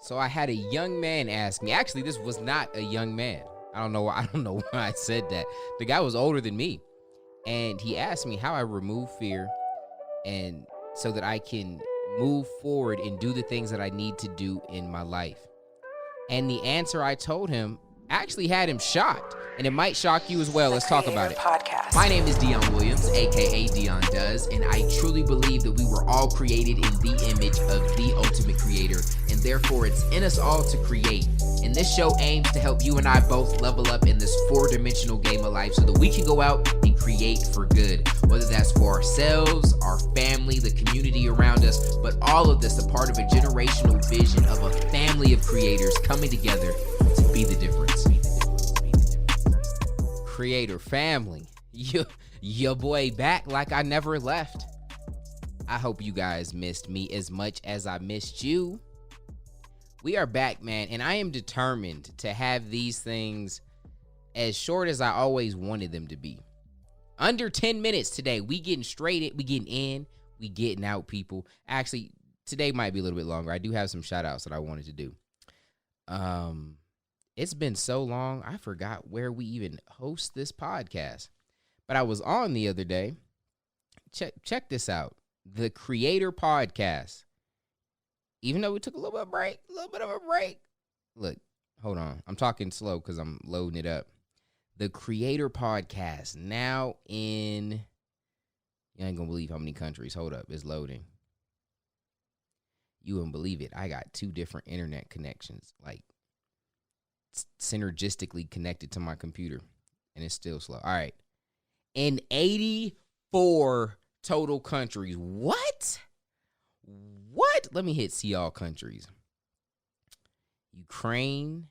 So I had a young man ask me. Actually, this was not a young man. I don't know. I don't know why I said that. The guy was older than me, and he asked me how I remove fear, and so that I can move forward and do the things that I need to do in my life. And the answer I told him actually had him shocked, and it might shock you as well. Let's talk about it. Podcast. My name is Dion Williams, aka Dion Does, and I truly believe that we were all created in the image of the ultimate creator, and therefore it's in us all to create. And this show aims to help you and I both level up in this four-dimensional game of life so that we can go out and create for good, whether that's for ourselves, our family, the community around us, but all of this a part of a generational vision of a family of creators coming together to be the difference. Creator family, your boy back like I never left. I hope you guys missed me as much as I missed you. We are back, man, and I am determined to have these things as short as I always wanted them to be. Under 10 minutes today. We getting in, we getting out, people. Actually, today might be a little bit longer. I do have some shout outs that I wanted to do. It's been so long, I forgot where we even host this podcast. But I was on the other day. Check this out. The Creator Podcast. Even though we took a little bit of a break. Look, hold on. I'm talking slow because I'm loading it up. The Creator Podcast, now in, you ain't gonna believe how many countries. Hold up, it's loading. You wouldn't believe it. I got 2 different internet connections, like synergistically connected to my computer, and it's still slow. All right. In 84 total countries. What? Let me hit see all countries. Ukraine,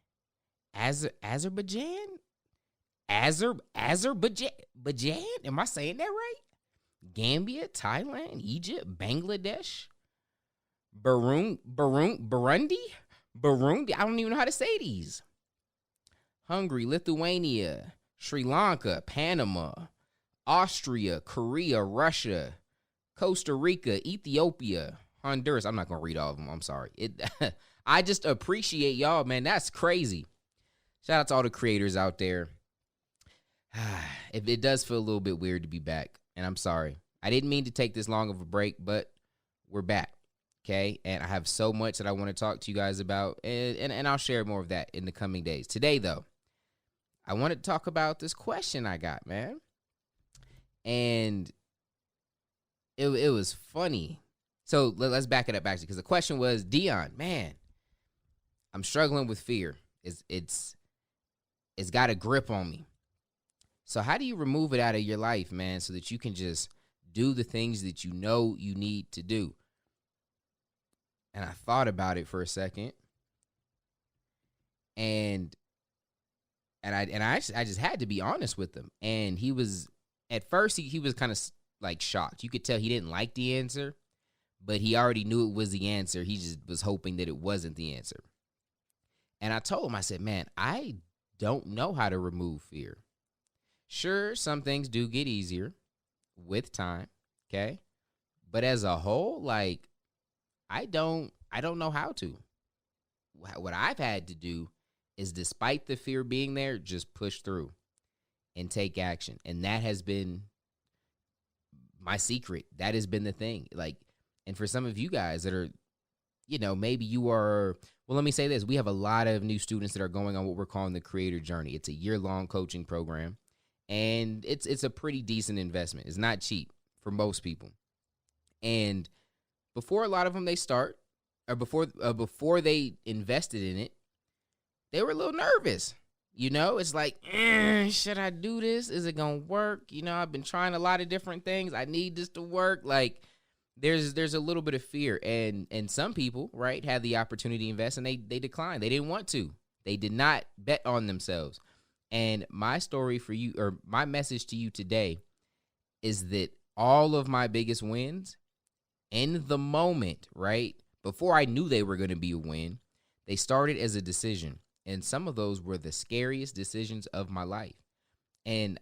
Azerbaijan? Azerbaijan? Am I saying that right? Gambia, Thailand, Egypt, Bangladesh, Burundi? I don't even know how to say these. Hungary, Lithuania, Sri Lanka, Panama, Austria, Korea, Russia, Costa Rica, Ethiopia, Honduras. I'm not going to read all of them. I'm sorry. I just appreciate y'all, man. That's crazy. Shout out to all the creators out there. It does feel a little bit weird to be back, and I'm sorry. I didn't mean to take this long of a break, but we're back, okay? And I have so much that I want to talk to you guys about, and I'll share more of that in the coming days. Today, though, I wanted to talk about this question I got, man. And it was funny. So let's back it up, actually, because the question was, Dion, man, I'm struggling with fear. It's got a grip on me. So how do you remove it out of your life, man, so that you can just do the things that you know you need to do? And I thought about it for a second, and I just had to be honest with him. And he was, at first, he was kind of like shocked. You could tell he didn't like the answer, but he already knew it was the answer. He just was hoping that it wasn't the answer. And I told him, I said, man, I don't know how to remove fear. Sure, some things do get easier with time, okay? But as a whole, like, I don't know how to. What I've had to do is, despite the fear being there, just push through and take action. And that has been my secret. That has been the thing. Like, and for some of you guys that are, maybe you are, well, let me say this. We have a lot of new students that are going on what we're calling the Creator Journey. It's a year-long coaching program, and it's a pretty decent investment. It's not cheap for most people. And before a lot of them they start, or before they invested in it, they were a little nervous. It's like, should I do this? Is it going to work? I've been trying a lot of different things. I need this to work. Like, there's a little bit of fear. And some people, right, had the opportunity to invest, and they declined. They didn't want to. They did not bet on themselves. And my story for you, or my message to you today, is that all of my biggest wins, in the moment, right, before I knew they were going to be a win, they started as a decision. And some of those were the scariest decisions of my life. And,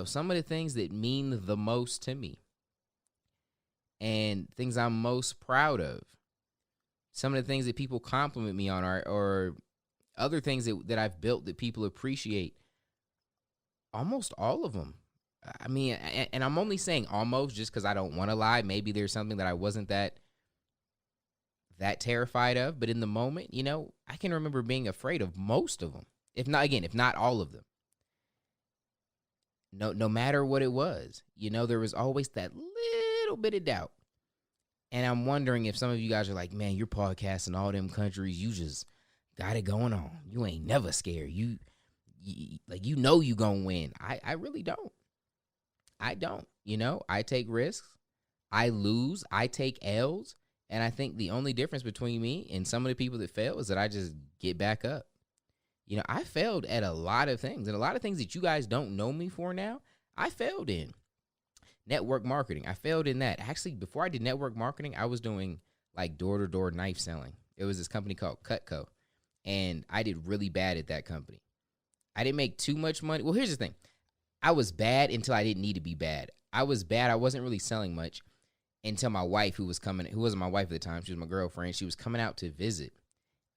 some of the things that mean the most to me and things I'm most proud of some of the things that people compliment me on, or other things that I've built that people appreciate, almost all of them. I mean, and I'm only saying almost just because I don't want to lie. Maybe there's something that I wasn't that terrified of, but in the moment, I can remember being afraid of most of them. If not all of them. No matter what it was, there was always that little bit of doubt. And I'm wondering if some of you guys are like, man, you're podcasting all them countries. You just got it going on. You ain't never scared. You you gonna win. I really don't. I don't. I take risks. I lose. I take L's. And I think the only difference between me and some of the people that fail is that I just get back up. I failed at a lot of things, and a lot of things that you guys don't know me for now, I failed in. Network marketing, I failed in that. Actually, before I did network marketing, I was doing like door-to-door knife selling. It was this company called Cutco, and I did really bad at that company. I didn't make too much money. Well, here's the thing. I was bad until I didn't need to be bad. I was bad. I wasn't really selling much until my wife, who wasn't my wife at the time, she was my girlfriend, she was coming out to visit,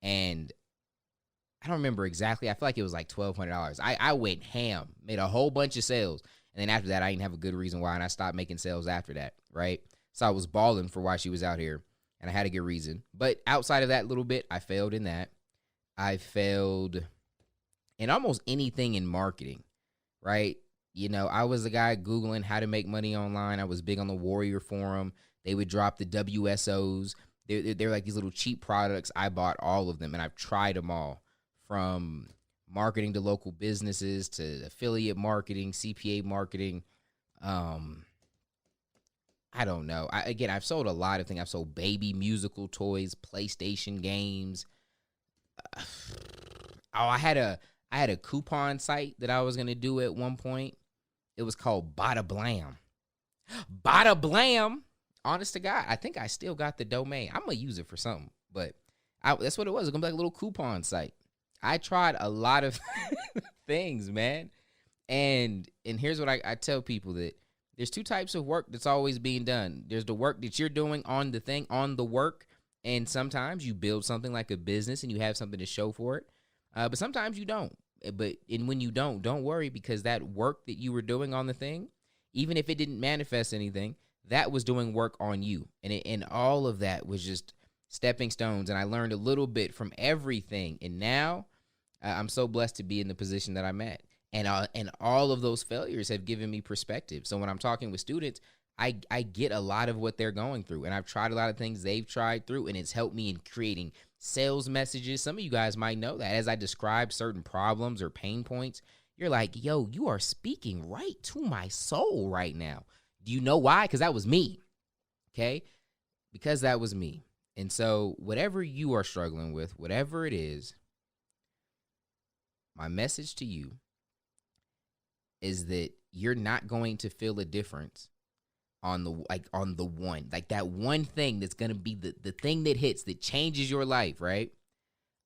and I don't remember exactly. I feel like it was like $1,200. I went ham, made a whole bunch of sales. And then after that, I didn't have a good reason why. And I stopped making sales after that, right? So I was balling for why she was out here. And I had a good reason. But outside of that little bit, I failed in that. I failed in almost anything in marketing, right? I was the guy Googling how to make money online. I was big on the Warrior Forum. They would drop the WSOs. They're like these little cheap products. I bought all of them, and I've tried them all. From marketing to local businesses to affiliate marketing, CPA marketing. I don't know. I've sold a lot of things. I've sold baby musical toys, PlayStation games. I had a coupon site that I was gonna do at one point. It was called Bada Blam. Bada Blam. Honest to God, I think I still got the domain. I'm gonna use it for something, but that's what it was. It's gonna be like a little coupon site. I tried a lot of things, man. And here's what I tell people, that there's two types of work that's always being done. There's the work that you're doing on the thing, on the work. And sometimes you build something like a business and you have something to show for it. But sometimes you don't. And when you don't worry, because that work that you were doing on the thing, even if it didn't manifest anything, that was doing work on you. And all of that was just stepping stones. And I learned a little bit from everything. And now I'm so blessed to be in the position that I'm at. And all of those failures have given me perspective. So when I'm talking with students, I get a lot of what they're going through. And I've tried a lot of things they've tried through, and it's helped me in creating sales messages. Some of you guys might know that as I describe certain problems or pain points, you're like, yo, you are speaking right to my soul right now. Do you know why? Because that was me. Okay? Because that was me. And so whatever you are struggling with, whatever it is, my message to you is that you're not going to feel a difference on that one thing that's going to be the thing that hits, that changes your life, right?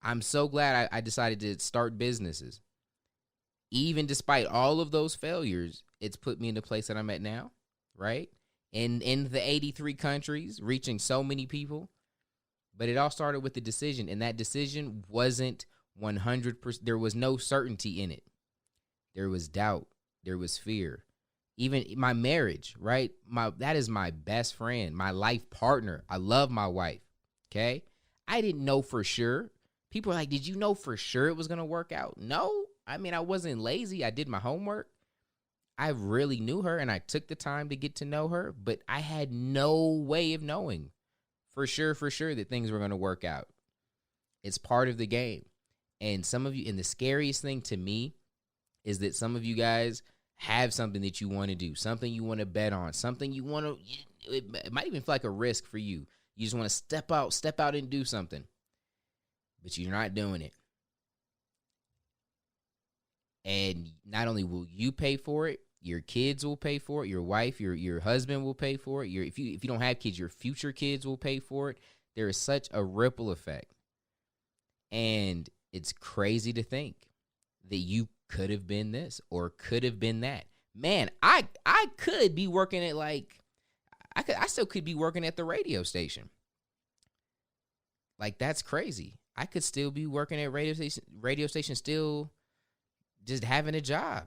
I'm so glad I decided to start businesses. Even despite all of those failures, it's put me in the place that I'm at now, right? In the 83 countries, reaching so many people. But it all started with the decision, and that decision wasn't 100%. There was no certainty in it. There was doubt. There was fear. Even my marriage, right? That is my best friend, my life partner. I love my wife, okay? I didn't know for sure. People are like, did you know for sure it was going to work out? No. I mean, I wasn't lazy. I did my homework. I really knew her, and I took the time to get to know her, but I had no way of knowing for sure that things were going to work out. It's part of the game. And some of you, and the scariest thing to me is that some of you guys have something that you want to do, something you want to bet on, something you want to, it might even feel like a risk for you. You just want to step out and do something, but you're not doing it. And not only will you pay for it, your kids will pay for it, your wife, your husband will pay for it. If you don't have kids, your future kids will pay for it. There is such a ripple effect. And it's crazy to think that you could have been this or could have been that. Man, I could be working at I still could be working at the radio station. Like, that's crazy. I could still be working at radio station, still just having a job.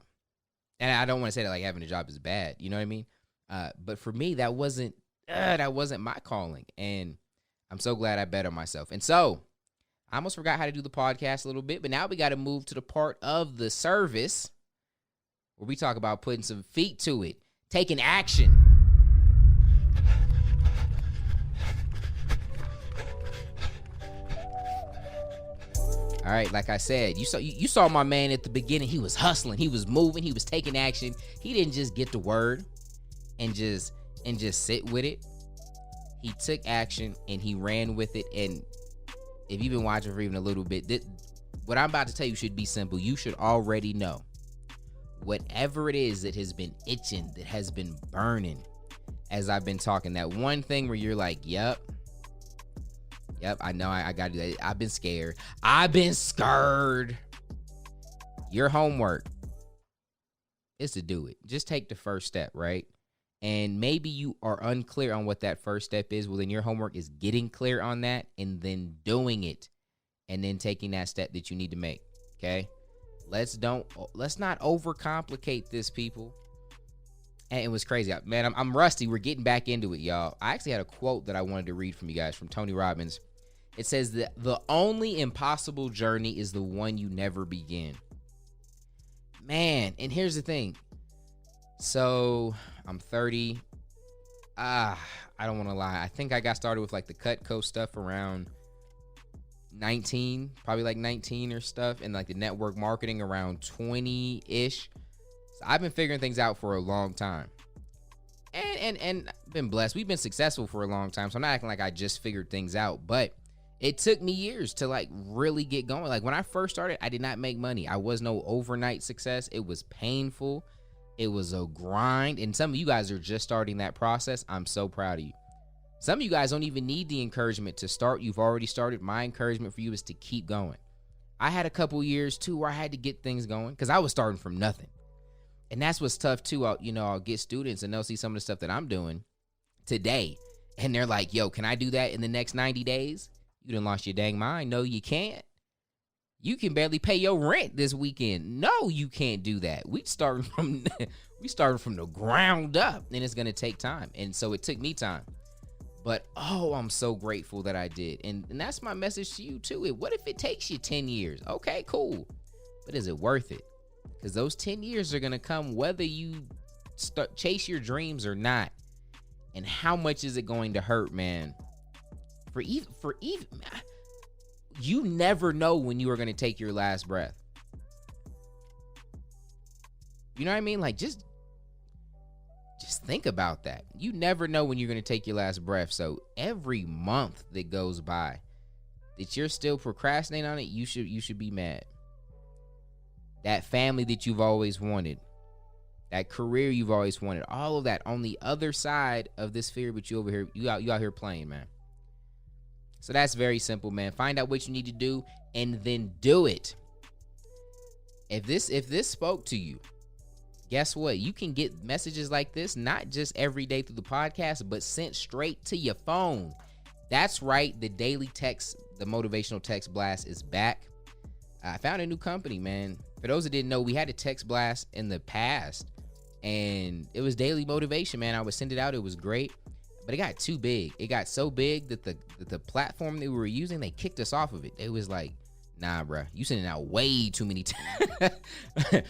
And I don't want to say that like having a job is bad. You know what I mean? But for me, that wasn't my calling. And I'm so glad I bet on myself. And so I almost forgot how to do the podcast a little bit, but now we got to move to the part of the service where we talk about putting some feet to it, taking action. All right, like I said, you saw my man at the beginning. He was hustling, he was moving, he was taking action. He didn't just get the word and just sit with it. He took action and he ran with it. And if you've been watching for even a little bit, what I'm about to tell you should be simple. You should already know. Whatever it is that has been itching, that has been burning, as I've been talking, that one thing where you're like, yep, I know I got to do that. I've been scared. I've been scared. Your homework is to do it. Just take the first step, right? And maybe you are unclear on what that first step is. Well, then your homework is getting clear on that and then doing it and then taking that step that you need to make, okay? Let's not overcomplicate this, people. And it was crazy. Man, I'm rusty. We're getting back into it, y'all. I actually had a quote that I wanted to read from you guys from Tony Robbins. It says that the only impossible journey is the one you never begin. Man, and here's the thing. So I'm 30. I don't want to lie. I think I got started with like the Cutco stuff around 19, probably like 19 or stuff, and like the network marketing around 20-ish. So I've been figuring things out for a long time. And been blessed. We've been successful for a long time, so I'm not acting like I just figured things out, but it took me years to like really get going. Like when I first started, I did not make money. I was no overnight success. It was painful. It was a grind. And some of you guys are just starting that process. I'm so proud of you. Some of you guys don't even need the encouragement to start. You've already started. My encouragement for you is to keep going. I had a couple years too where I had to get things going because I was starting from nothing. And that's what's tough too. I'll get students and they'll see some of the stuff that I'm doing today. And they're like, yo, can I do that in the next 90 days? You done lost your dang mind. No, you can't. You can barely pay your rent this weekend. No, you can't do that. We started from the ground up, and it's gonna take time. And so it took me time. But I'm so grateful that I did. And that's my message to you too. What if it takes you 10 years? Okay, cool. But is it worth it? Because those 10 years are gonna come whether you chase your dreams or not. And how much is it going to hurt, man? For even you never know when you are going to take your last breath. You know what I mean? Like just think about that. You never know when you're going to take your last breath. So every month that goes by that you're still procrastinating on it, you should be mad. That family that you've always wanted, that career you've always wanted, all of that on the other side of this fear, but you out here playing, man. So that's very simple, man. Find out what you need to do and then do it. If this spoke to you, guess what? You can get messages like this, not just every day through the podcast, but sent straight to your phone. That's right. The daily text, the motivational text blast is back. I found a new company, man. For those that didn't know, we had a text blast in the past and it was daily motivation, man. I would send it out. It was great. But it got too big. It got so big that the platform that we were using, they kicked us off of it. It was like, nah, bro, you sending out way too many times.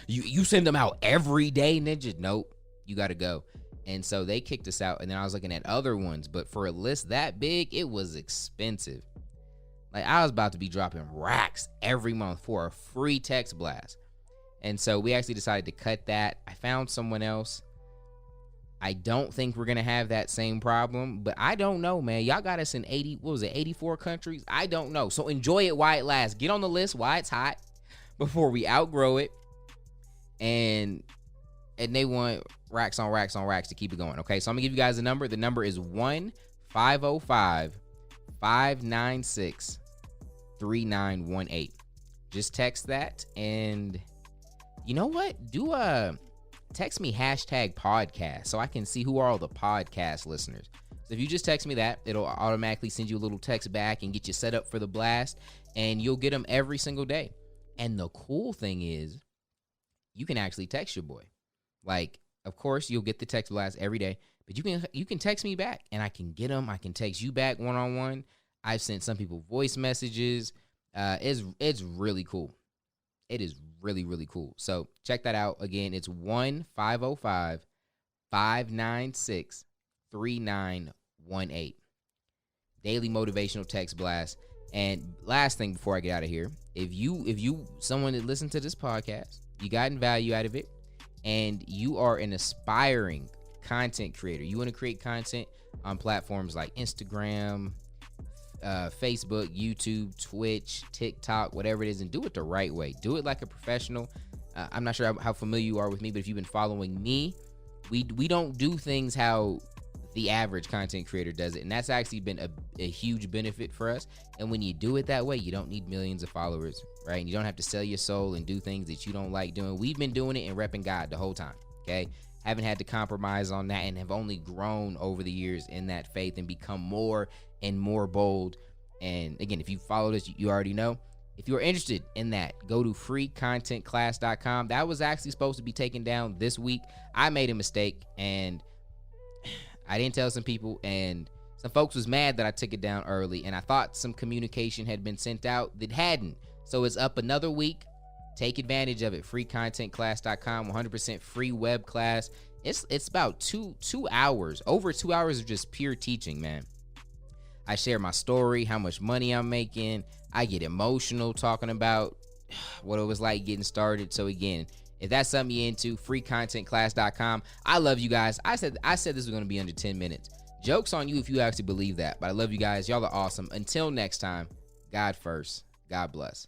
you send them out every day, Ninja. Nope, you got to go. And so they kicked us out. And then I was looking at other ones. But for a list that big, it was expensive. Like I was about to be dropping racks every month for a free text blast. And so we actually decided to cut that. I found someone else. I don't think we're going to have that same problem, but I don't know, man. Y'all got us in 84 countries? I don't know. So enjoy it while it lasts. Get on the list while it's hot before we outgrow it. And they want racks on racks on racks to keep it going. Okay, so I'm going to give you guys a number. The number is 1-505-596-3918. Just text that, and you know what? Text me #podcast so I can see who are all the podcast listeners. So if you just text me that, it'll automatically send you a little text back and get you set up for the blast, and you'll get them every single day. And the cool thing is, you can actually text your boy. Like, of course, you'll get the text blast every day, but you can text me back, and I can get them. I can text you back one-on-one. I've sent some people voice messages. It's really cool. It is really, really cool. So check that out. Again, it's 1-505-596-3918. Daily motivational text blast. And last thing before I get out of here, if you someone that listens to this podcast, you gotten value out of it, and you are an aspiring content creator, you want to create content on platforms like Instagram, Facebook, YouTube, Twitch, TikTok, whatever it is, and do it the right way. Do it like a professional. I'm not sure how familiar you are with me, but if you've been following me, we don't do things how the average content creator does it, and that's actually been a huge benefit for us. And when you do it that way, you don't need millions of followers, right? And you don't have to sell your soul and do things that you don't like doing. We've been doing it and repping God the whole time, okay? Haven't had to compromise on that, and have only grown over the years in that faith and become more and more bold. And again, if you followed us, you already know. If you're interested in that, go to freecontentclass.com. That was actually supposed to be taken down this week. I made a mistake, and I didn't tell some people, and some folks was mad that I took it down early, and I thought some communication had been sent out that hadn't. So it's up another week. Take advantage of it. freecontentclass.com, 100% free web class. It's about two hours, over 2 hours of just pure teaching, man. I share my story, how much money I'm making. I get emotional talking about what it was like getting started. So again, if that's something you're into, freecontentclass.com. I love you guys. I said this was going to be under 10 minutes. Joke's on you if you actually believe that. But I love you guys. Y'all are awesome. Until next time, God first. God bless.